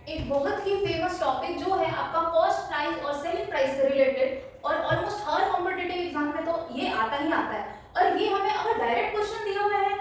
एक बहुत ही famous topic जो है आपका कॉस्ट प्राइस और सेलिंग प्राइस से रिलेटेड और ऑलमोस्ट हर कॉम्पिटिटिव एग्जाम में तो ये आता ही आता है। और ये हमें अगर डायरेक्ट क्वेश्चन दिया हुआ है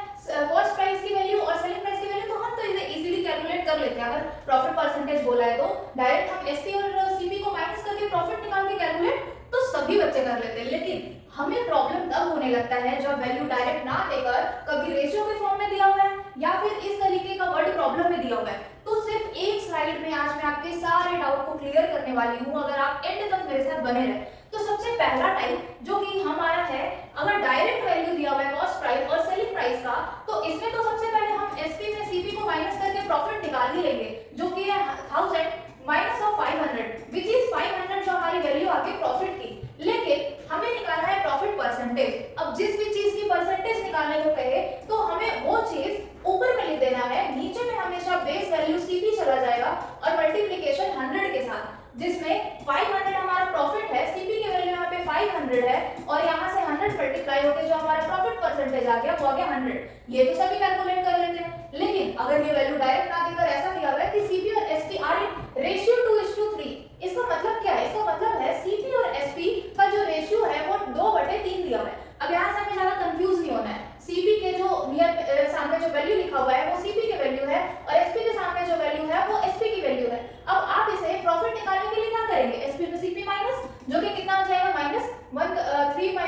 कॉस्ट प्राइस की वैल्यू और सेलिंग प्राइस की वैल्यू तो हम तो इसे इजीली कैलकुलेट कर लेते हैं। अगर प्रॉफिट परसेंटेज बोला है तो डायरेक्ट हम एसपी और सीपी को माइनस करके प्रॉफिट निकाल के कैलकुलेट तो सभी बच्चे कर लेते हैं। लेकिन हमें प्रॉब्लम तब होने लगता है जब वैल्यू डायरेक्ट ना देकर कभी रेशियो के फॉर्म में दिया हुआ है या फिर इस तरीके का वर्ड प्रॉब्लम में दिया हुआ है। तो सिर्फ एक स्लाइड में आज मैं आपके सारे डाउट को क्लियर करने वाली हूँ, अगर आप एंड तक मेरे साथ बने रहे। तो सबसे पहला टाइप जो कि हमारा है, अगर डायरेक्ट वैल्यू दिया हुआ है कॉस्ट प्राइस और सेलिंग प्राइस का, तो इसमें तो सबसे पहले हम एसपी में सीपी को माइनस करके प्रॉफिट निकाल ही लेंगे, जो कि है 1000 माइनस ऑफ 500 विच इज 500 जो हमारी वैल्यू आती है प्रॉफिट की। लेकिन हमें निकालना है प्रॉफिट परसेंटेज। अब जिस भी चीज की परसेंटेज निकालने को कहे तो हमें वो चीज ऊपर में लिख देना है, नीचे में हमेशा बेस वैल्यू सीपी चला जाएगा और मल्टीप्लिकेशन 100 के साथ, जिसमें 500 हमारा प्रॉफिट है, सीपी की वैल्यू यहाँ पे 500 है और यहाँ से 100 मल्टीप्लाई होकर जो हमारा प्रॉफिट परसेंटेज आ गया वो आ गया 100। ये तो सभी कैलकुलेट कर लेते हैं। लेकिन अगर ये वैल्यू डायरेक्ट ना देकर ऐसा दिया हुआ है कि सीपी और एसपी आर इन रेशियो 2:3, इसका मतलब क्या है? इसका मतलब है सीपी और एसपी का जो रेशियो है वो 2/3 दिया हुआ है। अब यहाँ से हमें ज्यादा कंफ्यूज नहीं होना है। सीपी के जो नियर सामने जो वैल्यू लिखा हुआ है वो सीपी की वैल्यू है और एसपी के सामने जो वैल्यू है वो एसपी की वैल्यू है। अब आप इसे प्रॉफिट निकालने के लिए क्या करेंगे? एसपी में सीपी माइनस, जो कि कितना हो जाएगा? -3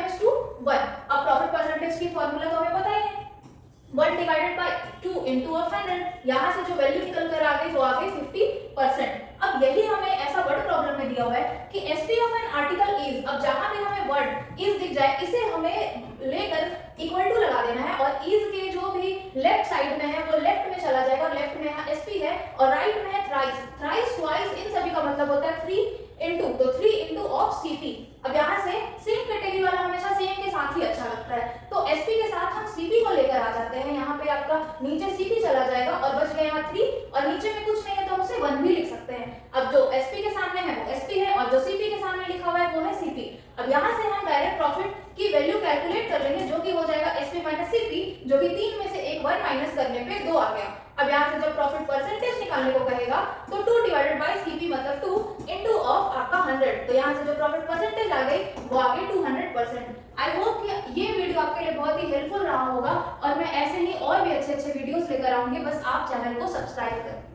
- 2 1। अब प्रॉफिट परसेंटेज की फॉर्मूला तो हमें पता ही है, 1 डिवाइडेड बाय 2 into 100। यहाँ से जो वैल्यू निकल कर आ गई वो आ गई 50%। अब यही हमें ऐसा वर्ड प्रॉब्लम में दिया हुआ है कि SP of an article is, अब जहां भी हमें वर्ड इज दिख जाए इसे हमें लेकर इक्वल टू लगा देना है और इज के जो भी लेफ्ट साइड में है वो लेफ्ट में चला जाएगा। लेफ्ट में यहाँ एसपी है और राइट में है थ्राइस, थ्राइस ट्वाइस, इन सभी का मतलब होता है 3 into, तो 3 into ऑफ सीपी। अब यहाँ से सेम कैटेगरी वाला हमेशा सेम के साथ ही अच्छा लगता है, तो एसपी के साथ हम सीपी को लेकर आ जाते हैं। यहाँ पे आपका नीचे सीपी चला जाएगा और बच गया यहाँ 3 और नीचे में कुछ नहीं है तो हम उसे 1 भी लिख सकते हैं। अब जो एसपी के सामने है वो एसपी है और जो सीपी के सामने लिखा हुआ है वो है सीपी। अब यहाँ से हम डायरेक्ट प्रॉफिट की वैल्यू कैलकुलेट कर लेंगे, जो कि हो जाएगा एसपी माइनस सीपी, जो कि 3 में से एक 1 माइनस करने पे 2 आ गया। अब यहाँ से जब प्रॉफिट परसेंटेज निकालने को कहेगा तो 2 डिवाइडेड बाय सीपी मतलब 2 into ऑफ आपका 100, तो यहाँ से जो प्रॉफिट परसेंटेज आ गई वो आ गई 200%। आई होप कि ये वीडियो आपके लिए बहुत ही हेल्पफुल रहा होगा और मैं ऐसे ही और भी अच्छे अच्छे वीडियोस लेकर आऊंगी, बस आप चैनल को सब्सक्राइब करें।